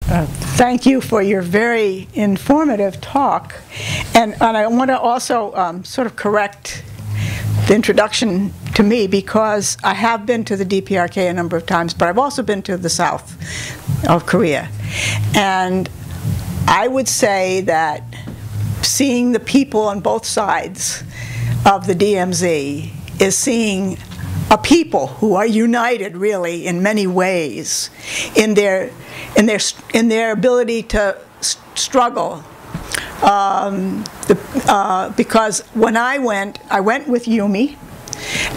Thank you for your very informative talk. And I want to also sort of correct the introduction to me, because I have been to the DPRK a number of times, but I've also been to the south of Korea. And I would say that seeing the people on both sides of the DMZ is seeing a people who are united, really, in many ways, in their ability to struggle. Because when I went with Yumi,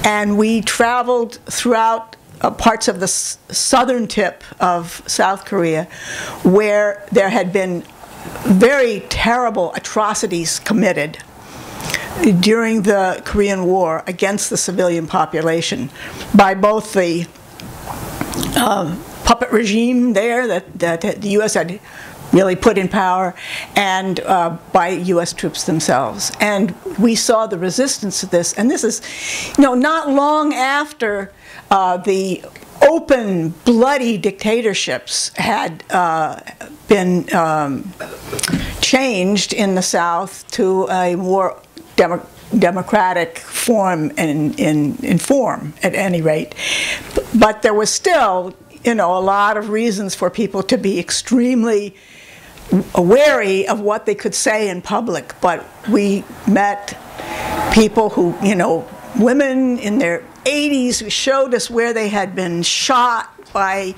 and we traveled throughout parts of the southern tip of South Korea, where there had been very terrible atrocities committed during the Korean War against the civilian population by both the puppet regime there that the U.S. had really put in power, and by U.S. troops themselves. And we saw the resistance to this. And this is, not long after the open, bloody dictatorships had been changed in the South to a more democratic form, in form, at any rate. But there was still, a lot of reasons for people to be extremely wary of what they could say in public. But we met people who, women in their 80s who showed us where they had been shot by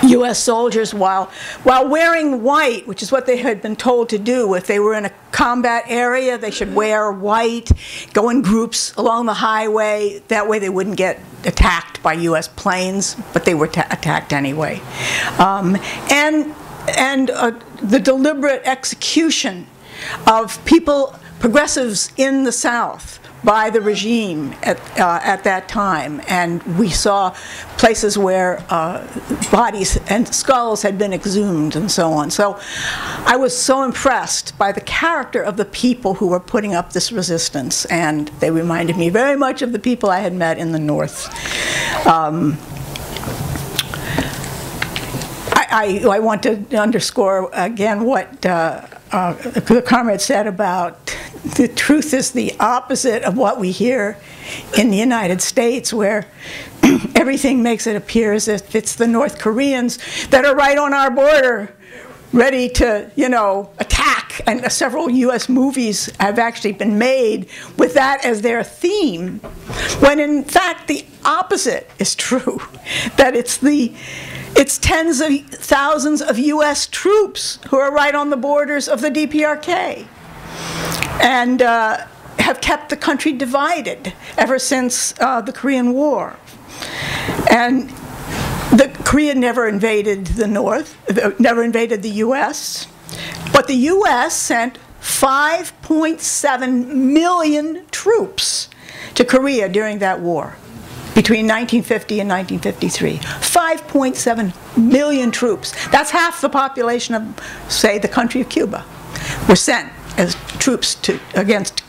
U.S. soldiers while wearing white, which is what they had been told to do. If they were in a combat area, they should wear white, go in groups along the highway. That way they wouldn't get attacked by U.S. planes, but they were attacked anyway. And the deliberate execution of people, progressives in the South, by the regime at that time. And we saw places where bodies and skulls had been exhumed and so on. So I was so impressed by the character of the people who were putting up this resistance, and they reminded me very much of the people I had met in the North. I want to underscore again what the comrade said about the truth is the opposite of what we hear in the United States, where everything makes it appear as if it's the North Koreans that are right on our border, ready to, attack. And several U.S. movies have actually been made with that as their theme, when in fact the opposite is true, that it's tens of thousands of U.S. troops who are right on the borders of the DPRK, and have kept the country divided ever since the Korean War. And Korea never invaded the North, never invaded the U.S., but the U.S. sent 5.7 million troops to Korea during that war, between 1950 and 1953. 5.7 million troops. That's half the population of, say, the country of Cuba, were sent as troops against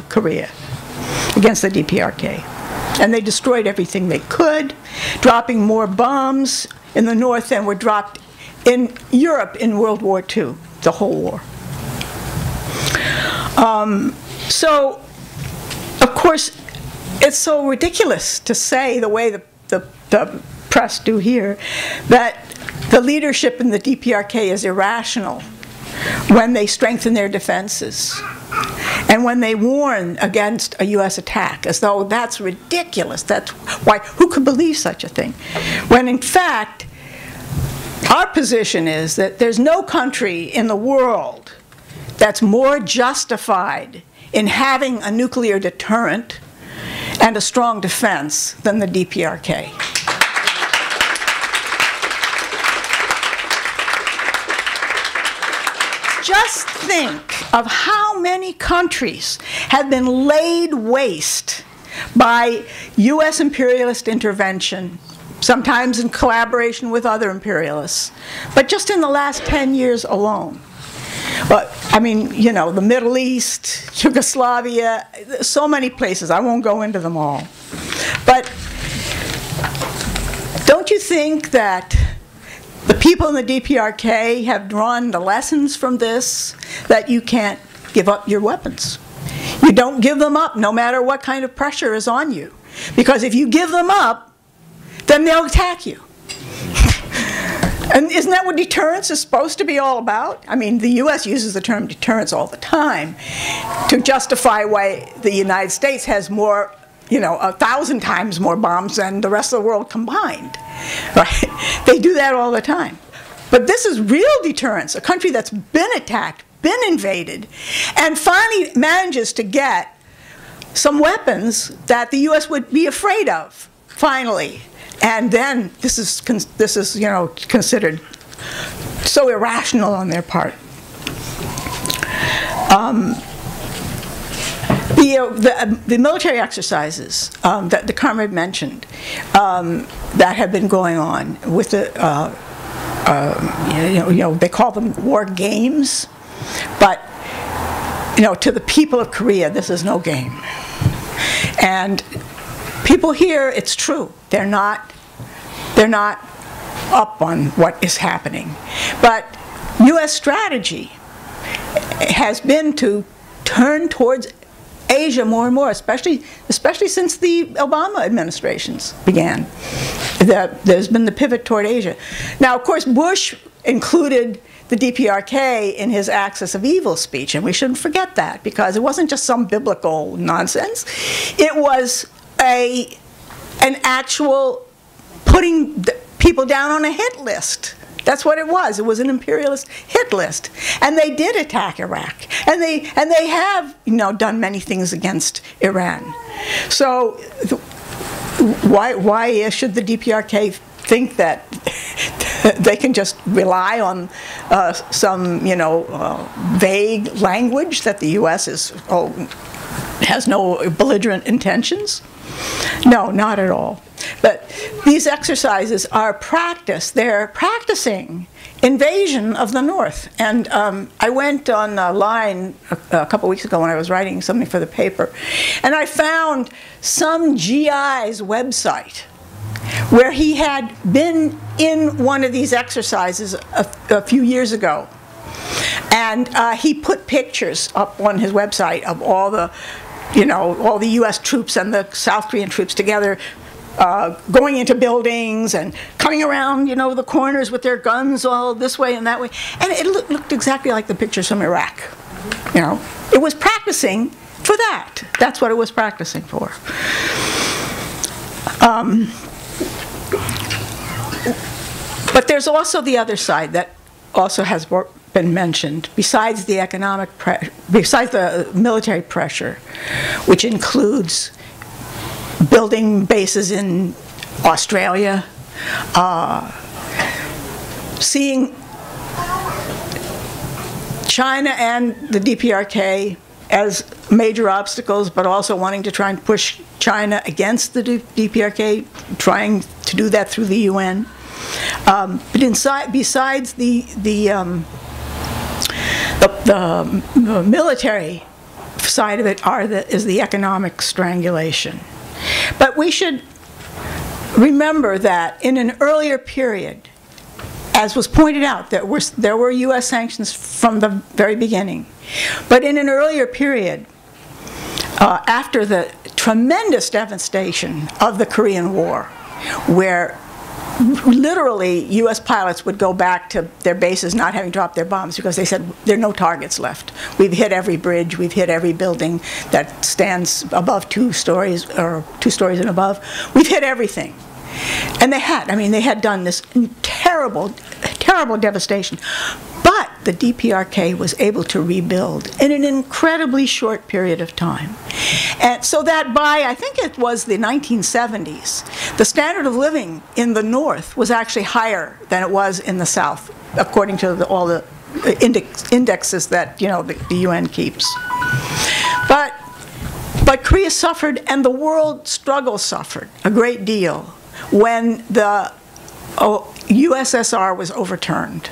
Korea, against the DPRK. And they destroyed everything they could, dropping more bombs in the North than were dropped in Europe in World War II, the whole war. So, of course, it's so ridiculous to say, the way the press do here, that the leadership in the DPRK is irrational when they strengthen their defenses and when they warn against a U.S. attack, as though that's ridiculous. That's why, who could believe such a thing? When in fact, our position is that there's no country in the world that's more justified in having a nuclear deterrent and a strong defense than the DPRK. Just think of how many countries have been laid waste by U.S. imperialist intervention, sometimes in collaboration with other imperialists, but just in the last 10 years alone. But, I mean, the Middle East, Yugoslavia, so many places. I won't go into them all. But don't you think that The people in the DPRK have drawn the lessons from this, that you can't give up your weapons. You don't give them up no matter what kind of pressure is on you. Because if you give them up, then they'll attack you. And isn't that what deterrence is supposed to be all about? I mean, the US uses the term deterrence all the time to justify why the United States has more, 1,000 times more bombs than the rest of the world combined. Right? They do that all the time. But this is real deterrence, a country that's been attacked, been invaded, and finally manages to get some weapons that the US would be afraid of, finally. And then this is considered so irrational on their part. The military exercises that the comrade mentioned that have been going on with the they call them war games, but to the people of Korea, this is no game. And people here, it's true, they're not up on what is happening. But U.S. strategy has been to turn towards Asia more and more, especially since the Obama administrations began. There's been the pivot toward Asia. Now, of course, Bush included the DPRK in his Axis of Evil speech, and we shouldn't forget that, because it wasn't just some biblical nonsense. It was an actual putting people down on a hit list. That's what it was. It was an imperialist hit list, and they did attack Iraq, and they have done many things against Iran. So why should the DPRK think that they can just rely on some vague language that the U.S. has no belligerent intentions? No, not at all. But these exercises are practice. They're practicing invasion of the North. And I went online a couple weeks ago when I was writing something for the paper, and I found some GI's website where he had been in one of these exercises a few years ago. And he put pictures up on his website of all the U.S. troops and the South Korean troops together, going into buildings and coming around, the corners with their guns all this way and that way. And it looked exactly like the pictures from Iraq. It was practicing for that. That's what it was practicing for. But there's also the other side that also has been mentioned, besides the besides the military pressure, which includes building bases in Australia, seeing China and the DPRK as major obstacles, but also wanting to try and push China against the DPRK, trying to do that through the UN. But besides the military side of it is the economic strangulation. But we should remember that in an earlier period, as was pointed out, there were U.S. sanctions from the very beginning. But in an earlier period, after the tremendous devastation of the Korean War, where literally U.S. pilots would go back to their bases not having dropped their bombs because they said there are no targets left. We've hit every bridge, we've hit every building that stands above 2 stories or 2 stories and above. We've hit everything. And they had done this terrible, terrible devastation. But the DPRK was able to rebuild in an incredibly short period of time. And so that by, I think it was the 1970s, the standard of living in the North was actually higher than it was in the South, according to all the indexes that the UN keeps. But Korea suffered, and the world struggle suffered a great deal when the USSR was overturned.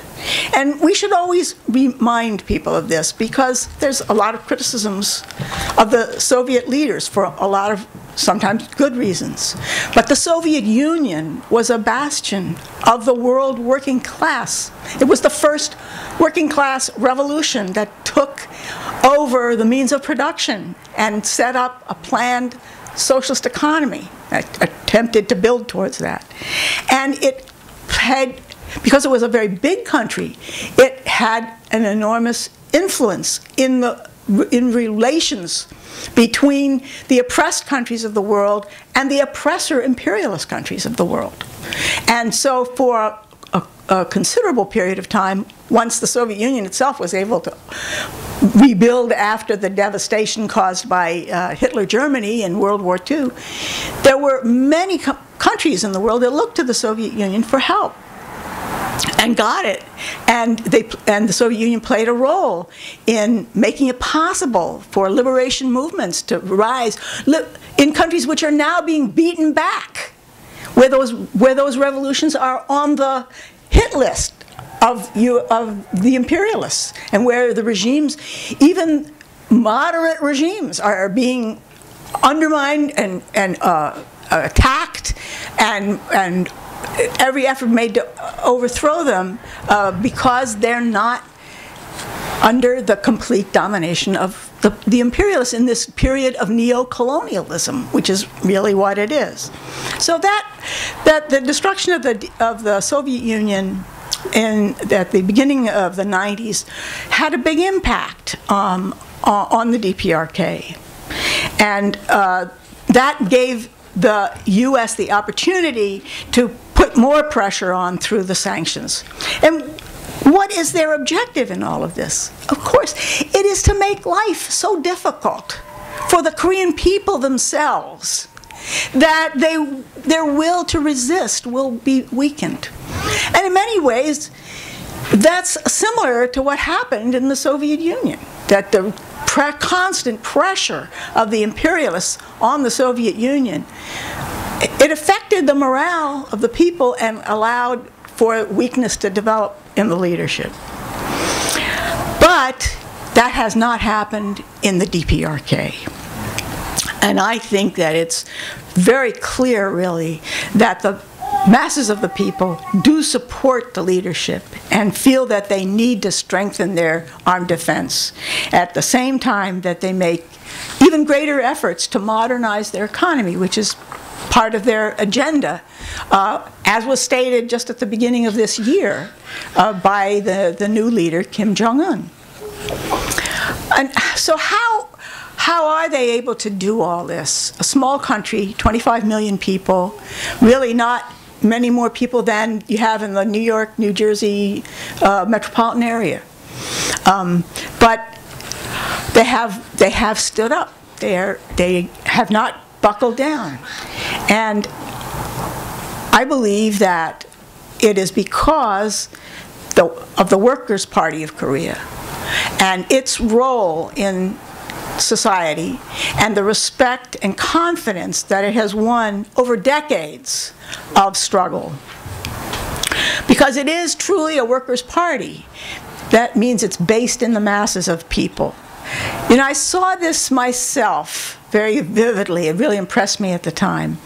And we should always remind people of this, because there's a lot of criticisms of the Soviet leaders for a lot of sometimes good reasons. But the Soviet Union was a bastion of the world working class. It was the first working class revolution that took over the means of production and set up a planned socialist economy, attempted to build towards that. And it had, because it was a very big country, it had an enormous influence in relations between the oppressed countries of the world and the oppressor imperialist countries of the world. And so for a considerable period of time, once the Soviet Union itself was able to rebuild after the devastation caused by Hitler Germany in World War II, there were many countries in the world that looked to the Soviet Union for help and got it. And the Soviet Union played a role in making it possible for liberation movements to rise in countries which are now being beaten back, where those revolutions are on the hit list of the imperialists, and where the regimes, even moderate regimes, are being undermined and attacked, and every effort made to overthrow them because they're not under the complete domination of the imperialists in this period of neo-colonialism, which is really what it is. So that the destruction of the Soviet Union at the beginning of the 90s had a big impact on the DPRK. And that gave the U.S. the opportunity to put more pressure on through the sanctions. And what is their objective in all of this? Of course, it is to make life so difficult for the Korean people themselves that their will to resist will be weakened. And in many ways, that's similar to what happened in the Soviet Union, that the constant pressure of the imperialists on the Soviet Union, it affected the morale of the people and allowed for weakness to develop in the leadership. But that has not happened in the DPRK. And I think that it's very clear, really, that the masses of the people do support the leadership and feel that they need to strengthen their armed defense at the same time that they make even greater efforts to modernize their economy, which is part of their agenda, as was stated just at the beginning of this year by the new leader, Kim Jong-un. And so how are they able to do all this? A small country, 25 million people, really not many more people than you have in the New York, New Jersey metropolitan area. But they have stood up. They have not buckled down. And I believe that it is because of the Workers' Party of Korea and its role in society and the respect and confidence that it has won over decades of struggle. Because it is truly a workers' party, that means it's based in the masses of people. You know, I saw this myself very vividly. It really impressed me at the time.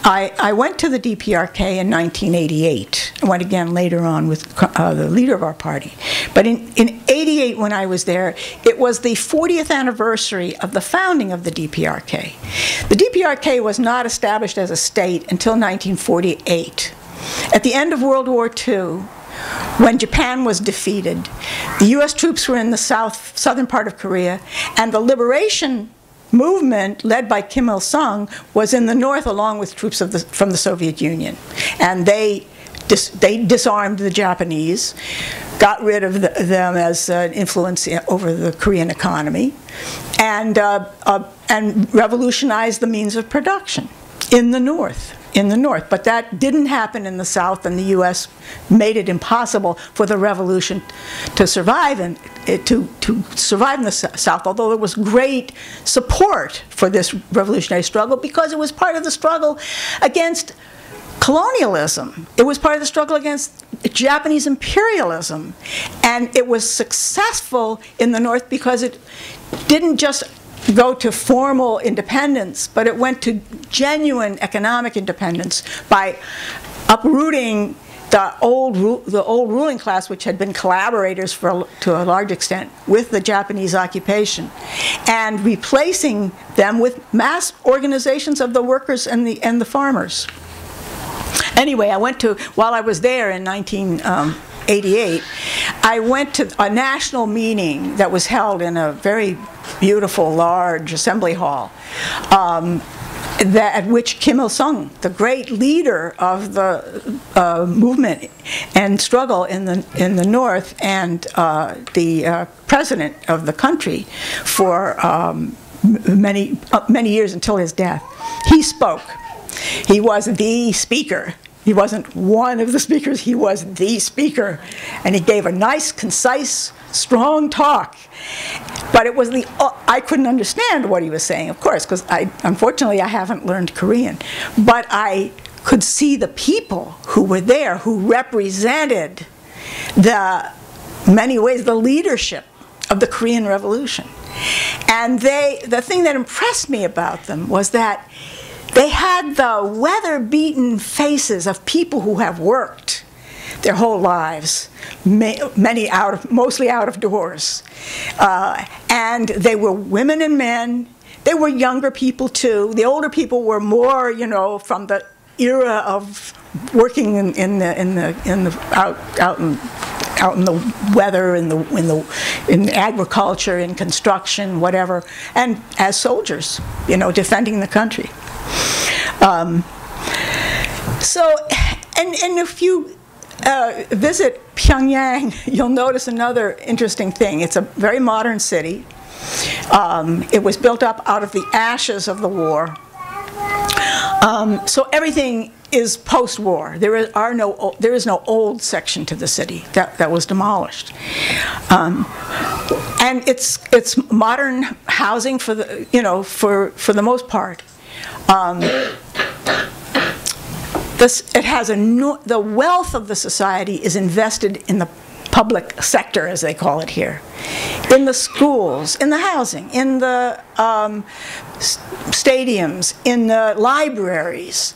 I went to the DPRK in 1988. I went again later on with the leader of our party. But in 88, when I was there, it was the 40th anniversary of the founding of the DPRK. The DPRK was not established as a state until 1948. At the end of World War II, when Japan was defeated, the U.S. troops were in the southern part of Korea, and the liberation movement led by Kim Il-sung was in the north along with troops from the Soviet Union. And they disarmed the Japanese, got rid of them as an influence over the Korean economy, and revolutionized the means of production in the north. But that didn't happen in the South, and the U.S. made it impossible for the revolution to survive in the South, although there was great support for this revolutionary struggle because it was part of the struggle against colonialism. It was part of the struggle against Japanese imperialism, and it was successful in the North because it didn't just go to formal independence, but it went to genuine economic independence by uprooting the old ruling class, which had been collaborators to a large extent with the Japanese occupation, and replacing them with mass organizations of the workers and the farmers. Anyway, while I was there in 1988, I went to a national meeting that was held in a very beautiful, large assembly hall, at which Kim Il-sung, the great leader of the movement and struggle in the North, and the president of the country for many years until his death, he spoke. He was the speaker. He wasn't one of the speakers, he was the speaker. And he gave a nice, concise, strong talk. But it was I couldn't understand what he was saying, of course, because unfortunately I haven't learned Korean. But I could see the people who were there, who represented many ways, the leadership of the Korean Revolution. And the thing that impressed me about them was that they had the weather-beaten faces of people who have worked their whole lives, mostly out of doors. And they were women and men. They were younger people too. The older people were more, from the era of working out in the weather, in agriculture, in construction, whatever, and as soldiers, defending the country. And if you visit Pyongyang, you'll notice another interesting thing. It's a very modern city. It was built up out of the ashes of the war. So everything is post-war. There is no old section to the city that was demolished. And it's modern housing for the most part. It has the wealth of the society is invested in the public sector, as they call it here, in the schools, in the housing, in the stadiums, in the libraries,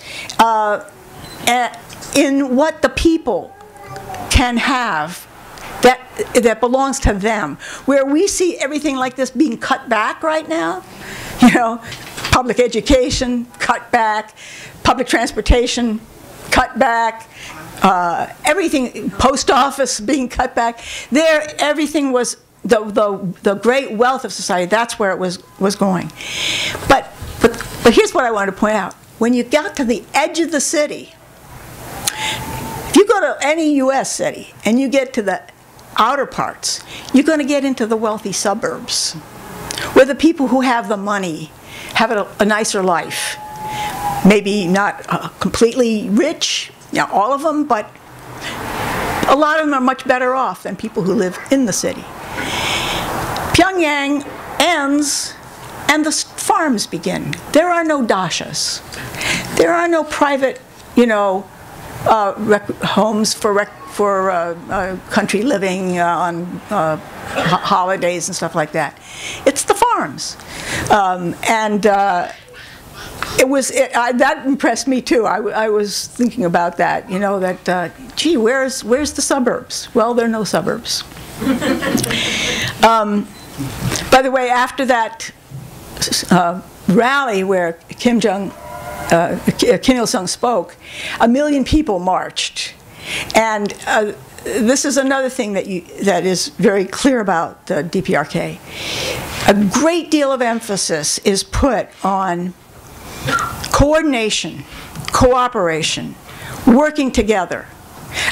in what the people can have that belongs to them. Where we see everything like this being cut back right now, public education cut back, public transportation cut back, everything, post office being cut back. Everything was the great wealth of society. That's where it was going. But here's what I wanted to point out: when you got to the edge of the city, if you go to any U.S. city and you get to the outer parts, you're going to get into the wealthy suburbs, where the people who have the money have a nicer life. Maybe not completely rich, all of them, but a lot of them are much better off than people who live in the city. Pyongyang ends, and the farms begin. There are no dachas. There are no private, homes for country living on holidays and stuff like that. It's the farms, that impressed me too. I was thinking about that, gee, where's the suburbs? Well, there are no suburbs. By the way, after that rally where Kim Il-sung spoke, 1 million people marched. And this is another thing that is very clear about the DPRK. A great deal of emphasis is put on coordination, cooperation, working together.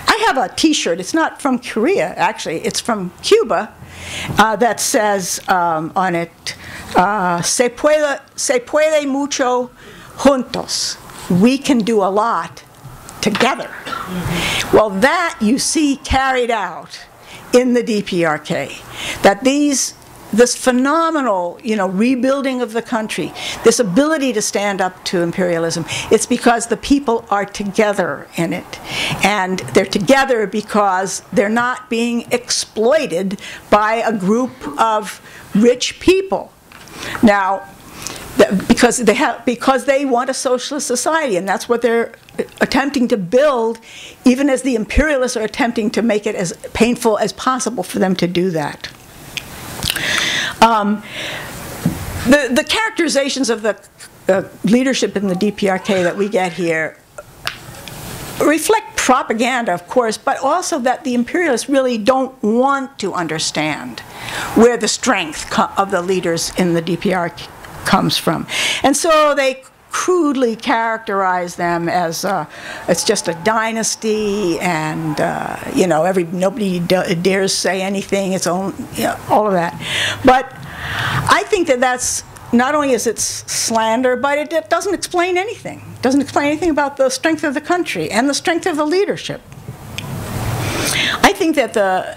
I have a T-shirt. It's not from Korea, actually. It's from Cuba that says on it, se puede mucho juntos. We can do a lot together. Well, that you see carried out in the DPRK. That this phenomenal, rebuilding of the country, this ability to stand up to imperialism, it's because the people are together in it. And they're together because they're not being exploited by a group of rich people. Now, because they want a socialist society, and that's what they're attempting to build, even as the imperialists are attempting to make it as painful as possible for them to do that. The characterizations of the leadership in the DPRK that we get here reflect propaganda, of course, but also that the imperialists really don't want to understand where the strength of the leaders in the DPRK comes from. And so they crudely characterize them as it's just a dynasty, and you know, nobody dares say anything. It's all of that. But I think that that's not only is it slander, but it doesn't explain anything. It doesn't explain anything about the strength of the country and the strength of the leadership. I think that the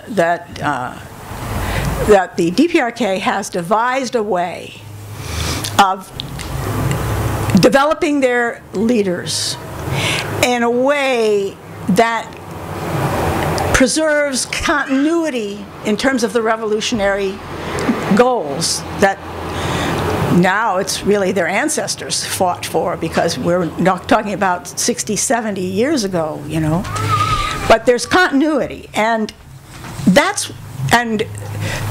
DPRK has devised a way of developing their leaders in a way that preserves continuity in terms of the revolutionary goals that now it's really their ancestors fought for, because we're not talking about 60, 70 years ago, you know. But there's continuity, and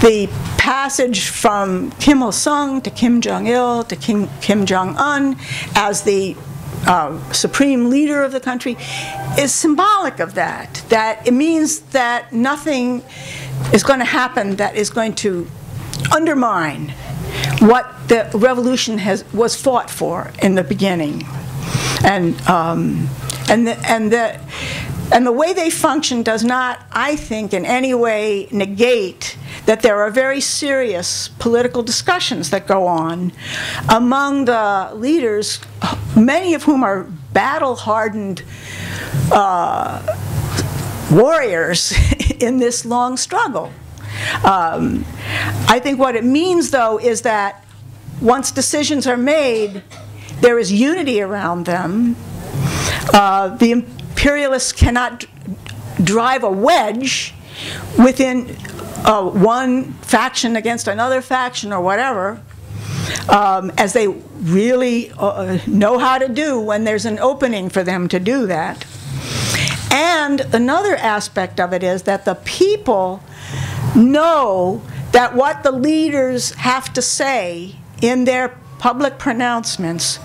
the passage from Kim Il-sung to Kim Jong-il to Kim Jong-un as the supreme leader of the country is symbolic of that. That it means that nothing is going to happen that is going to undermine what the revolution was fought for in the beginning, and the way they function does not, I think, in any way negate that there are very serious political discussions that go on among the leaders, many of whom are battle-hardened warriors in this long struggle. I think what it means, though, is that once decisions are made, there is unity around them. The imperialists cannot drive a wedge within one faction against another faction or whatever, as they really know how to do when there's an opening for them to do that. And another aspect of it is that the people know that what the leaders have to say in their public pronouncements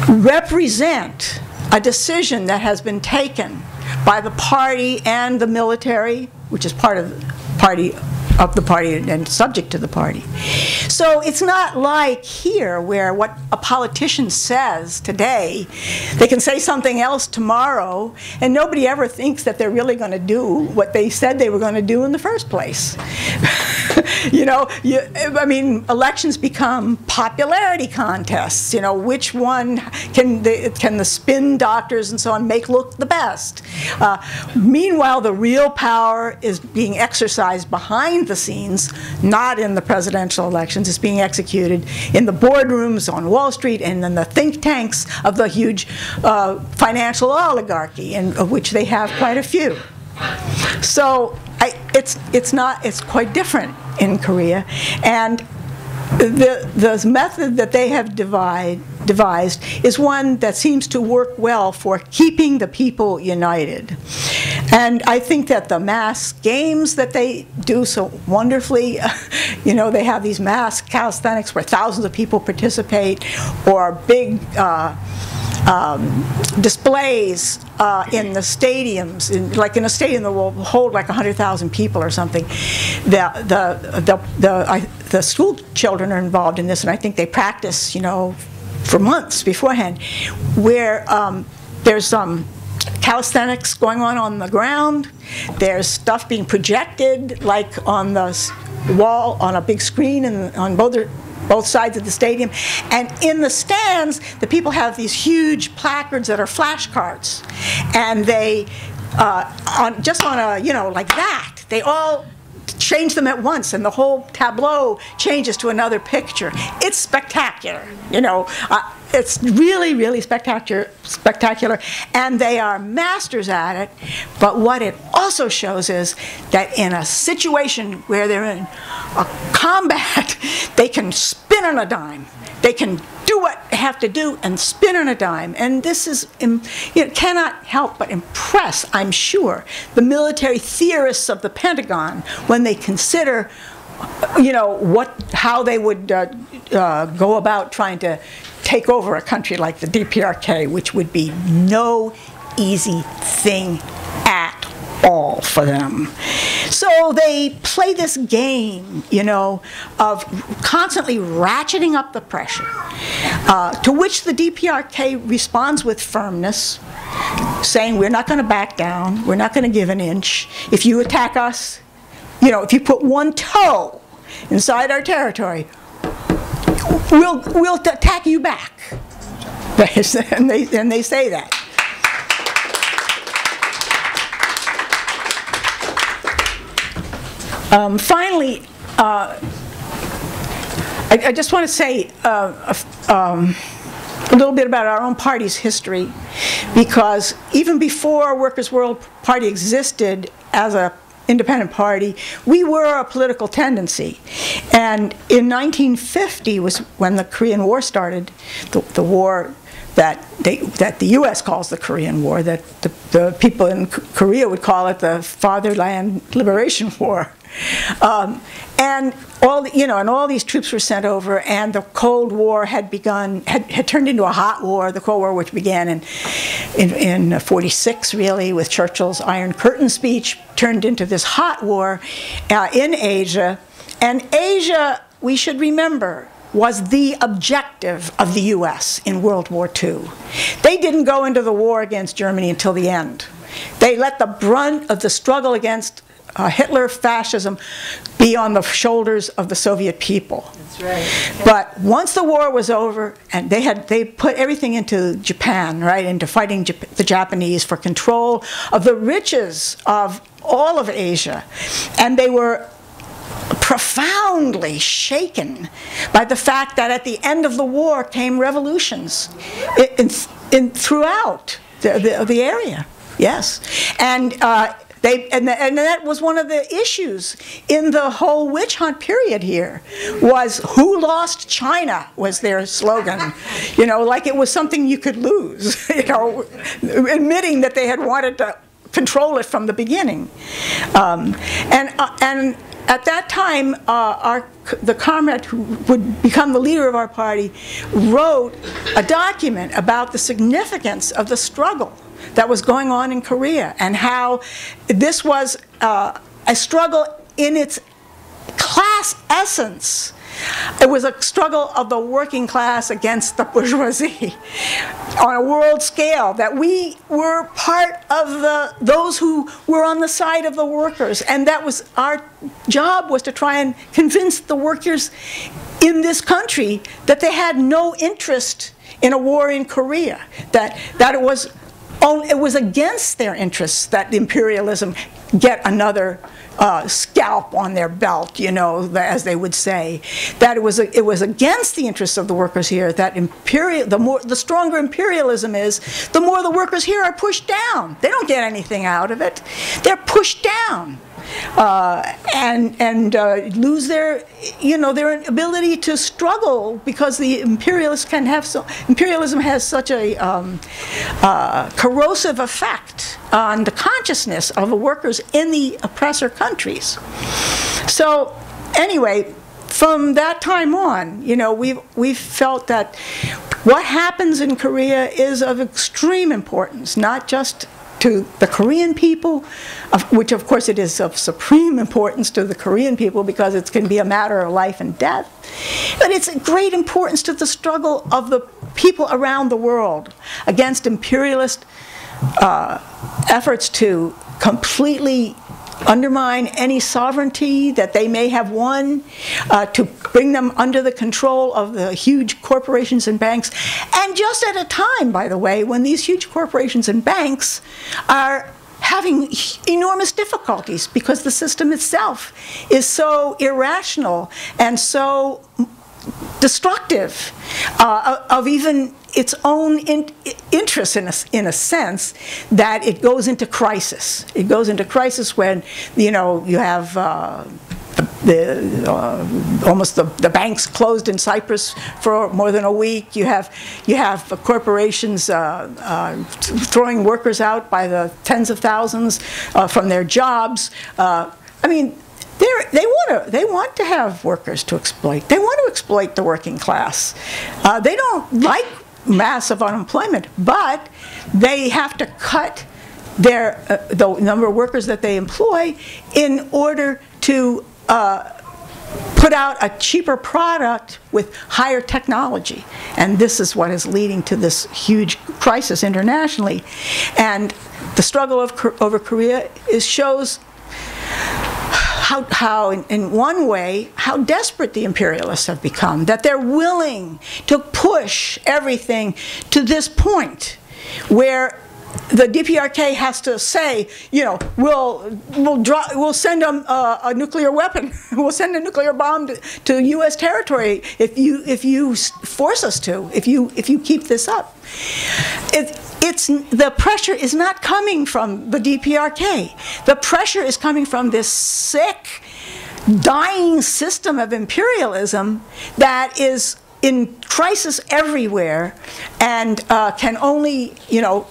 represent a decision that has been taken by the party and the military, which is part of the party and subject to the party. So it's not like here where what a politician says today, they can say something else tomorrow, and nobody ever thinks that they're really going to do what they said they were going to do in the first place. You know, I mean, elections become popularity contests. You know, which one can the spin doctors and so on make look the best? Meanwhile, the real power is being exercised behind the scenes, not in the presidential elections. It's being executed in the boardrooms on Wall Street and in the think tanks of the huge financial oligarchy, and of which they have quite a few. So it's quite different in Korea, and the method that they have devised is one that seems to work well for keeping the people united. And I think that the mass games that they do so wonderfully, you know, they have these mass calisthenics where thousands of people participate, or big displays in the stadiums, like in a stadium that will hold like 100,000 people or something. The school children are involved in this, and I think they practice, you know, for months beforehand, where there's some calisthenics going on the ground. There's stuff being projected, like on the wall on a big screen and on both sides of the stadium. And in the stands, the people have these huge placards that are flashcards, and they just on a, you know, like that, they all change them at once, and the whole tableau changes to another picture. It's spectacular, you know. It's really, really spectacular, and they are masters at it. But what it also shows is that in a situation where they're in a combat, they can spin spin on a dime. They can do what they have to do and spin on a dime. And this is, cannot help but impress, I'm sure, the military theorists of the Pentagon when they consider, how they would go about trying to take over a country like the DPRK, which would be no easy thing at all for them. So they play this game, of constantly ratcheting up the pressure, to which the DPRK responds with firmness, saying we're not going to back down, we're not going to give an inch. If you attack us, if you put one toe inside our territory, we'll attack you back. And they say that. Finally, I just want to say a little bit about our own party's history, because even before Workers' World Party existed as an independent party, we were a political tendency. And in 1950 was when the Korean War started, the war that the U.S. calls the Korean War, that the people in Korea would call it the Fatherland Liberation War. And all these troops were sent over, and the Cold War had turned into a hot war. The Cold War, which began in 46, really, with Churchill's Iron Curtain speech, turned into this hot war in Asia. And Asia, we should remember, was the objective of the U.S. in World War II. They didn't go into the war against Germany until the end. They let the brunt of the struggle against Hitler fascism be on the shoulders of the Soviet people. That's right. But once the war was over, and they put everything into Japan, right, into fighting the Japanese for control of the riches of all of Asia, and they were profoundly shaken by the fact that at the end of the war came revolutions throughout the area. Yes, and that was one of the issues in the whole witch hunt period here, was who lost China was their slogan, like it was something you could lose, admitting that they had wanted to control it from the beginning. And at that time, the comrade who would become the leader of our party wrote a document about the significance of the struggle that was going on in Korea, and how this was a struggle in its class essence. It was a struggle of the working class against the bourgeoisie on a world scale, that we were part of those who were on the side of the workers, and that was our job, was to try and convince the workers in this country that they had no interest in a war in Korea, that it was against their interests that imperialism get another scalp on their belt, as they would say. That it was against the interests of the workers here, that the stronger imperialism is, the more the workers here are pushed down. They don't get anything out of it. They're pushed down. And lose their ability to struggle, because the imperialism has such a corrosive effect on the consciousness of the workers in the oppressor countries. So anyway, from that time on, we've felt that what happens in Korea is of extreme importance, not just to the Korean people, which of course it is of supreme importance to the Korean people, because it can be a matter of life and death, but it's of great importance to the struggle of the people around the world against imperialist efforts to completely undermine any sovereignty that they may have won, to bring them under the control of the huge corporations and banks. And just at a time, by the way, when these huge corporations and banks are having enormous difficulties because the system itself is so irrational and so destructive of even its own interest, in a sense, that it goes into crisis. It goes into crisis when you have almost the banks closed in Cyprus for more than a week. You have corporations throwing workers out by the tens of thousands from their jobs. I mean, they want to have workers to exploit. They want to exploit the working class. They don't like massive unemployment, but they have to cut the number of workers that they employ in order to put out a cheaper product with higher technology. And this is what is leading to this huge crisis internationally. And the struggle over Korea shows how, in one way, how desperate the imperialists have become, that they're willing to push everything to this point where the DPRK has to say, you know, we'll send a nuclear weapon, we'll send a nuclear bomb to U.S. territory if you force us to, if you keep this up. The pressure is not coming from the DPRK. The pressure is coming from this sick, dying system of imperialism that is in crisis everywhere and can only, you know,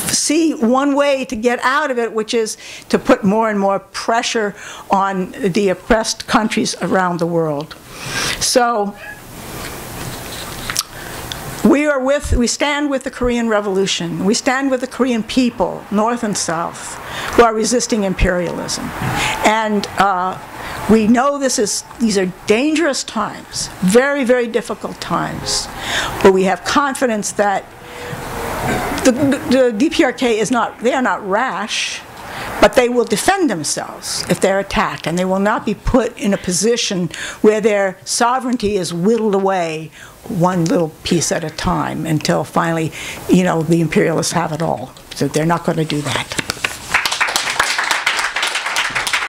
see one way to get out of it, which is to put more and more pressure on the oppressed countries around the world. So we stand with the Korean Revolution. We stand with the Korean people, North and South, who are resisting imperialism. And we know these are dangerous times, very, very difficult times. But we have confidence that the DPRK they are not rash, but they will defend themselves if they're attacked, and they will not be put in a position where their sovereignty is whittled away one little piece at a time until finally, you know, the imperialists have it all. So they're not going to do that.